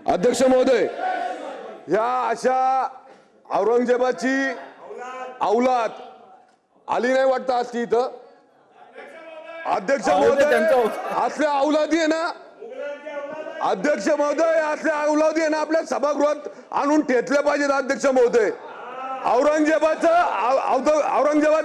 अध्यक्ष महोदय, या अशा औरंगजेबाची औलाद आली नाही वाटतं आज की इथं. अध्यक्ष महोदय, असल्या औलादी आहे ना, अध्यक्ष महोदय, असल्या औलादी आहे ना आपल्या सभागृहात आणून ठेचल्या पाहिजेत. अध्यक्ष महोदय, औरंगजेबाचं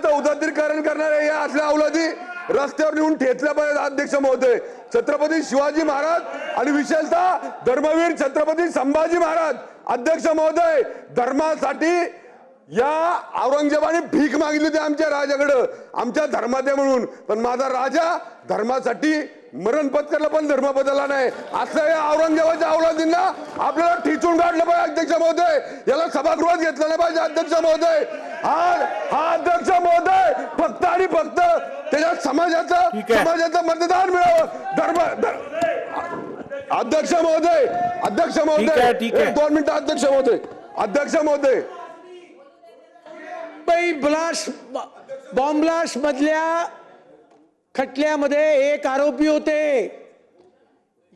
उदात्तीकरण करणाऱ्या या असल्या औलादी रस्त्यावर नेऊन ठेचल्या पाहिजेत. अध्यक्ष महोदय, छत्रपती शिवाजी महाराज आणि विशेषतः धर्मवीर छत्रपती संभाजी महाराज, अध्यक्ष महोदय, धर्मासाठी या औरंगजेबाने भीक मागितली होती आमच्या राजाकडं, आमच्या धर्मात आहे म्हणून. पण माझा राजा धर्मासाठी मरण पत्करला पण धर्म बदलला नाही. असं या औरंगजेबाच्या औलादींना आपल्याला ठिचून काढलं पाहिजे. अध्यक्ष महोदय, याला सभागृहात घेतलं नाही पाहिजे. अध्यक्ष महोदय, हा अध्यक्ष महोदय फक्त आणि फक्त त्याच्या समाजाचं मतदान मिळावं. अध्यक्ष महोदय, अध्यक्ष महोदय, 2 मिनिटं. अध्यक्ष महोदय, अध्यक्ष महोदय, बॉम्ब ब्लास्ट मधल्या खटल्यामध्ये एक आरोपी होते.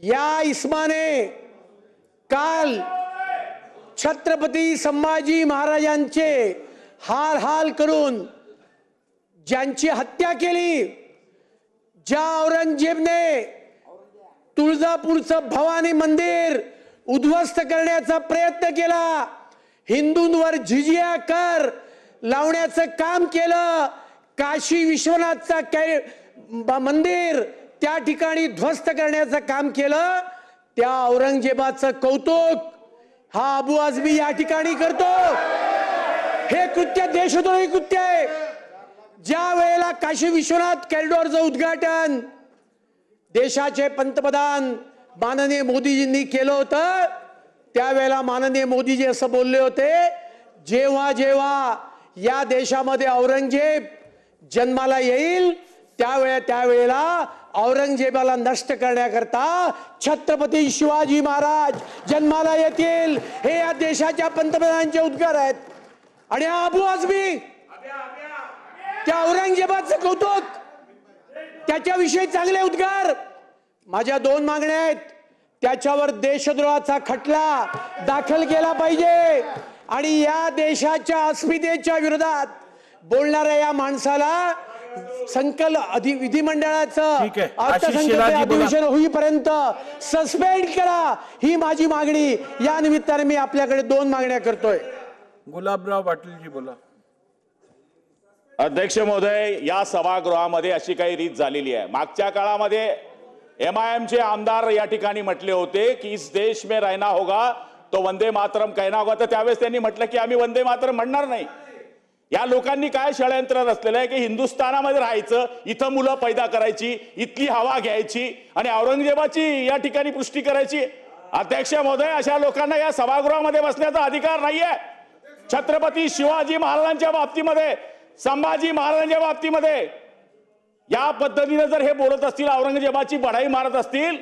या इस्माने काल छत्रपती संभाजी महाराजांचे हाल करून ज्यांची हत्या केली, ज्या औरंगजेबने तुळजापूरचं भवानी मंदिर उद्ध्वस्त करण्याचा प्रयत्न केला, हिंदूंवर जिजिया कर लावण्याचं काम केलं, काशी विश्वनाथचा मंदिर त्या ठिकाणी ध्वस्त करण्याचं काम केलं, त्या औरंगजेबाचं कौतुक हा अबू आझमी या ठिकाणी करतो. हे कृत्य देशद्रोही कृत्य आहे. ज्या वेळेला काशी विश्वनाथ कॉरिडॉरचं उद्घाटन देशाचे पंतप्रधान माननीय मोदीजींनी केलं होतं, त्यावेळेला माननीय मोदीजी असं बोलले होते, जेव्हा जेव्हा या देशामध्ये औरंगजेब जन्माला येईल त्यावेळेला औरंगजेबाला नष्ट करण्याकरता छत्रपती शिवाजी महाराज जन्माला येतील. हे या देशाच्या पंतप्रधानांचे उद्गार आहेत. आणि हा अबू आझमी त्या औरंगजेबाचं कौतुक, त्याच्याविषयी चांगले उद्गार. माझ्या 2 मागण्या आहेत. त्याच्यावर देशद्रोहाचा खटला दाखल केला पाहिजे आणि या देशाच्या अस्मितेच्या विरोधात बोलणाऱ्या या माणसाला विधिमंडळाचं अर्थसंकल्पीय अधिवेशन होईपर्यंत सस्पेंड करा. ही माझी मागणी. या निमित्ताने मी आपल्याकडे 2 मागण्या करतोय. गुलाबराव पाटीलजी बोला. अध्यक्ष महोदय, या सभागृहामध्ये अशी काही रीत झालेली आहे. मागच्या काळामध्ये MIM चे आमदार या ठिकाणी म्हटले होते की इस देश में रहना होगा तो वंदे मातरम कहना होगा. तर त्यावेळेस त्यांनी म्हटलं की आम्ही वंदे मातरम म्हणणार नाही. या लोकांनी काय षडयंत्र रचलेलं आहे की हिंदुस्थानामध्ये राहायचं, इथं मुलं पैदा करायची, इथली हवा घ्यायची आणि औरंगजेबाची या ठिकाणी पुष्टी करायची. अध्यक्ष महोदय, अशा लोकांना या सभागृहामध्ये बसण्याचा अधिकार नाहीये. छत्रपती शिवाजी महाराजांच्या बाबतीमध्ये, संभाजी महाराजांच्या बाबतीमध्ये या पद्धतीने जर हे बोलत असतील, औरंगजेबाची बढाई मारत असतील,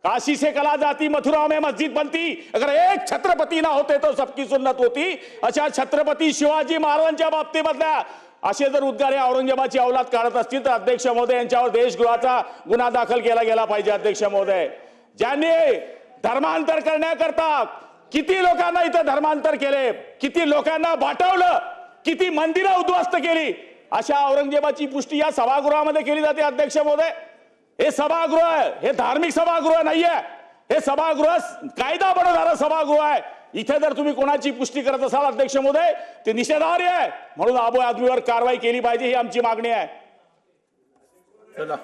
काशी से कला जाती मथुरा में मस्जिद बनती, अगर एक छत्रपती ना होते तो सबकी सुन्नत होती. अशा छत्रपती शिवाजी महाराजांच्या बाबतीमधल्या असे जर उद्गार हे औरंगजेबाची औलाद काढत असतील तर अध्यक्ष महोदय, यांच्यावर देशद्रोहाचा गुन्हा दाखल केला गेला पाहिजे. अध्यक्ष महोदय, ज्यांनी धर्मांतर करण्याकरता किती लोकांना इथं धर्मांतर केले, किती लोकांना बाटवलं, किती मंदिरं उद्ध्वस्त केली, अशा औरंगजेबाची पुष्टी या सभागृहामध्ये केली जाते. अध्यक्ष महोदय, हे सभागृह हे धार्मिक सभागृह नाहीये. हे सभागृह कायदा बनवणारं सभागृह आहे. इथे जर तुम्ही कोणाची पुष्टी करत असाल अध्यक्ष महोदय, ते निषेधार्ह आहे. म्हणून अबू आझमीवर कारवाई केली पाहिजे, ही आमची मागणी आहे. चला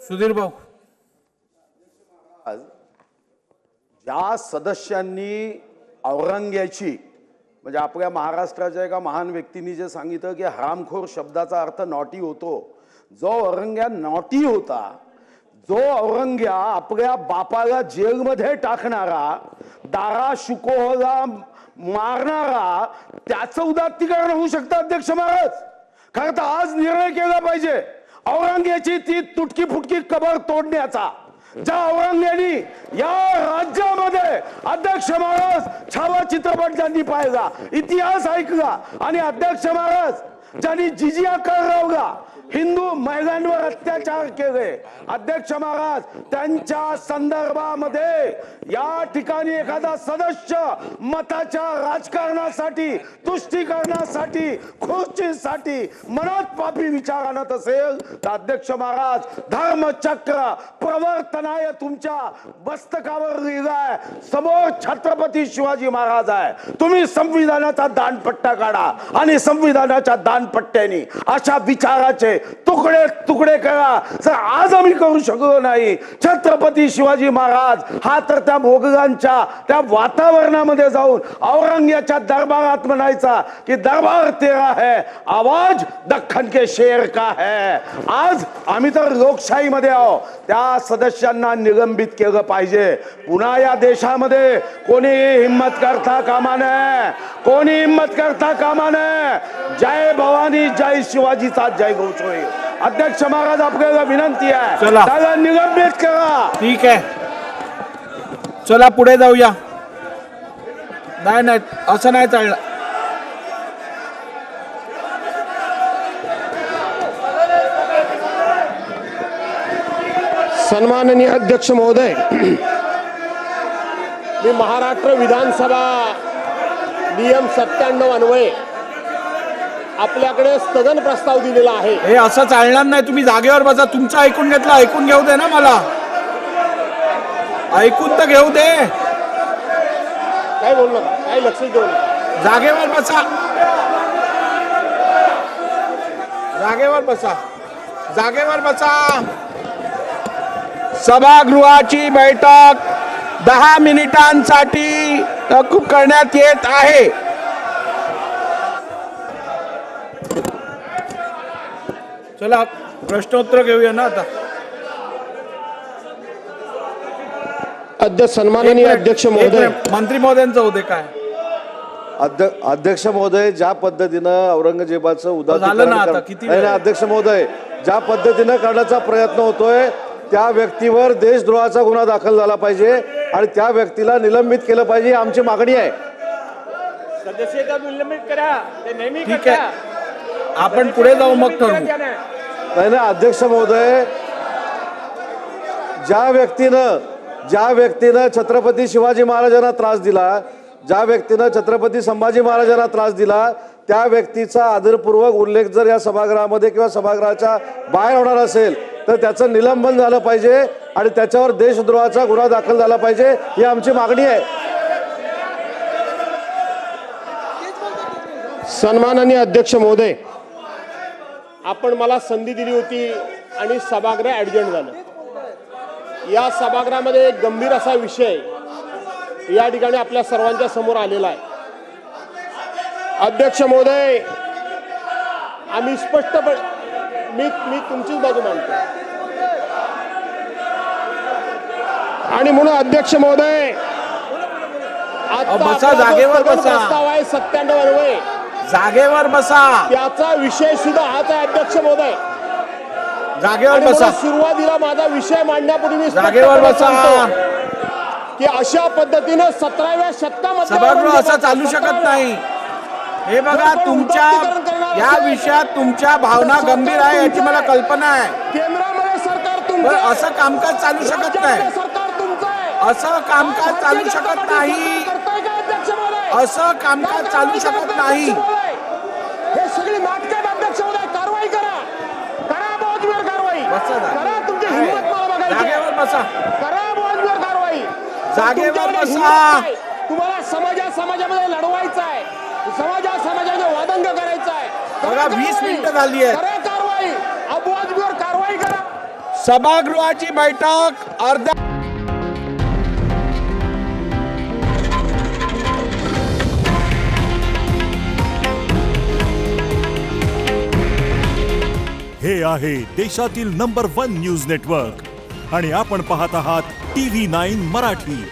सुधीर भाऊ. ज्या सदस्यांनी औरंग्याची म्हणजे आपल्या महाराष्ट्राच्या एका महान व्यक्तींनी जे सांगितलं की हरामखोर शब्दाचा अर्थ नॉटी होतो, जो औरंग्या नॉटी होता, जो औरंग्या आपल्या बापाला जेलमध्ये टाकणारा, दारा शुकोहला मारणारा, त्याचं उदात्तीकरण होऊ शकतं. अध्यक्ष महाराज, खरं तर आज निर्णय केला पाहिजे औरंग्याची ती तुटकी फुटकी कबर तोडण्याचा. ज्या औरंग्यानी या राज्यामध्ये अध्यक्ष महाराज छावा चित्रपट ज्यांनी पाहिला, इतिहास ऐकला आणि अध्यक्ष महाराज ज्यांनी जिजिया कर लावला, हिंदू महिलांवर अत्याचार केले. अध्यक्ष महाराज, त्यांच्या संदर्भामध्ये या ठिकाणी एखादा सदस्य मताच्या राजकारणासाठी, तुष्टीकरणासाठी, खुर्चीसाठी मनात पापी विचार आणत असेल तर अध्यक्ष महाराज, धर्मचक्र प्रवर्तनाय तुमच्या मस्तकावर लिहिलाय. समोर छत्रपती शिवाजी महाराज आहे. तुम्ही संविधानाचा दानपट्टा काढा आणि संविधानाच्या दानपट्ट्याने अशा विचाराचे तुकडे तुकडे करा. जर आज आम्ही करू शकलो नाही, छत्रपती शिवाजी महाराज हा तर त्या मोगलांच्या त्या वातावरणामध्ये जाऊन औरंगजेबाच्या दरबारात म्हणायचा की दरबार तेरा है, आवाज दख्खन के शेर का है. आज आम्ही तर लोकशाहीमध्ये आहोत. त्या सदस्यांना निलंबित केलं पाहिजे. पुन्हा या देशामध्ये कोणी हिम्मत करता कामा नये, कोणी हिम्मत करता कामा नये. जय भवानी, जय शिवाजीचा जय घोष होईल. अध्यक्ष महाराज, आपल्याला विनंती आहे, चला. त्याला निलंबित करा. ठीक आहे, चला पुढे जाऊया. नाही नाही, असं नाही चाललं. सन्माननीय अध्यक्ष महोदय, मी महाराष्ट्र विधानसभा नियम 97 अन्वये आपल्याकडे स्थगन प्रस्ताव दिलेला आहे. हे असं चालणार नाही. तुम्ही जागेवर बसा. तुमचं ऐकून घेतलं, ऐकून घेऊ दे ना मला. ऐकून तर घेऊ दे. काय बोलू नका, काय लक्ष देऊ नका. जागेवर बसा, जागेवर बसा, जागेवर बसा. सभागृहाची बैठक 10 मिनिटांसाठी तहकूब करण्यात येत आहे. चला प्रश्नोत्तर घेऊया ना आता. सन्माननीय अध्यक्ष महोदय, मंत्री महोदयांचं होते काय. अध्यक्ष महोदय, ज्या पद्धतीनं औरंगजेबाचं झालं ना आता, किती वेळ? अध्यक्ष महोदय, ज्या पद्धतीनं करण्याचा प्रयत्न होतोय त्या व्यक्तीवर देशद्रोहाचा गुन्हा दाखल झाला पाहिजे आणि त्या व्यक्तीला निलंबित केलं पाहिजे, ही आमची मागणी आहे. सदस्यता निलंबित करा, ते नेहमी ठीक आहे, आपण पुढे जाऊ मग ठरवू. नाही ना अध्यक्ष महोदय, ज्या व्यक्तीनं छत्रपती शिवाजी महाराजांना त्रास दिला, ज्या व्यक्तीनं छत्रपती संभाजी महाराजांना त्रास दिला, त्या व्यक्तीचा आदरपूर्वक उल्लेख जर या सभागृहामध्ये किंवा सभागृहाच्या बाहेर होणार असेल तर त्याचं निलंबन झालं पाहिजे आणि त्याच्यावर देशद्रोहाचा गुन्हा दाखल झाला पाहिजे, ही आमची मागणी आहे. सन्माननीय अध्यक्ष महोदय, आपण मला संधी दिली होती आणि सभागृह ऍडजंट झालं. या सभागृहामध्ये एक गंभीर असा विषय या ठिकाणी आपल्या सर्वांच्या समोर आलेला आहे. अध्यक्ष महोदय, आम्ही स्पष्टपणे मी तुमचीच बाजू मांडतो आणि म्हणून अध्यक्ष महोदय, बसा, जागेवर बसा. प्रस्ताव आहे 97 अन्वये, जागेवर बसा, त्याचा विषय सुद्धा हाच आहे. अध्यक्ष महोदय, जागेवर बसा. सुरुवातीला माझा विषय मांडण्यापूर्वी मी जागेवर बसा. की अशा पद्धतीने 17व्या शतकामध्ये सभागृह असं चालू शकत नाही. हे बघा, तुमच्या या विषयात तुमच्या भावना गंभीर आहे याची मला कल्पना आहे. केंद्रामध्ये सरकार पण तुमचं, असं कामकाज चालू शकत नाही. सरकार तुमचं आहे. असं कामकाज चालू शकत नाही. करताय का अध्यक्ष महोदय? असं कामकाज चालू शकत नाही. हे सगळी नाटक आहेत अध्यक्ष महोदय. कारवाई करा, करा बहुजबीर कारवाई बसा, करा. तुमची हिंमत मला बघायची आहे. जागेवर बसा, करा बहुजबीर कारवाई. जागेवर तुमच्याकडे बसा. हिंमत आहे. तुम्हाला समाजामध्ये लढवायचं आहे, समाजामध्ये वादंग करायचं आहे. बघा, 20 मिनिटं झाली आहेत. करा कारवाई, बहुजबीर कारवाई करा. सभागृहाची बैठक अर्ध्या हे आहे देशातील नंबर 1 न्यूज नेटवर्क आणि आपण पाहत आहात TV9 मराठी.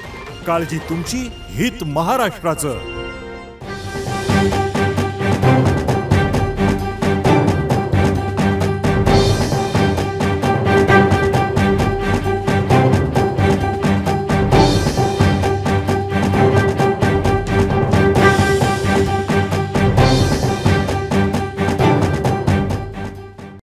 काळजी तुमची, हित महाराष्ट्राचं.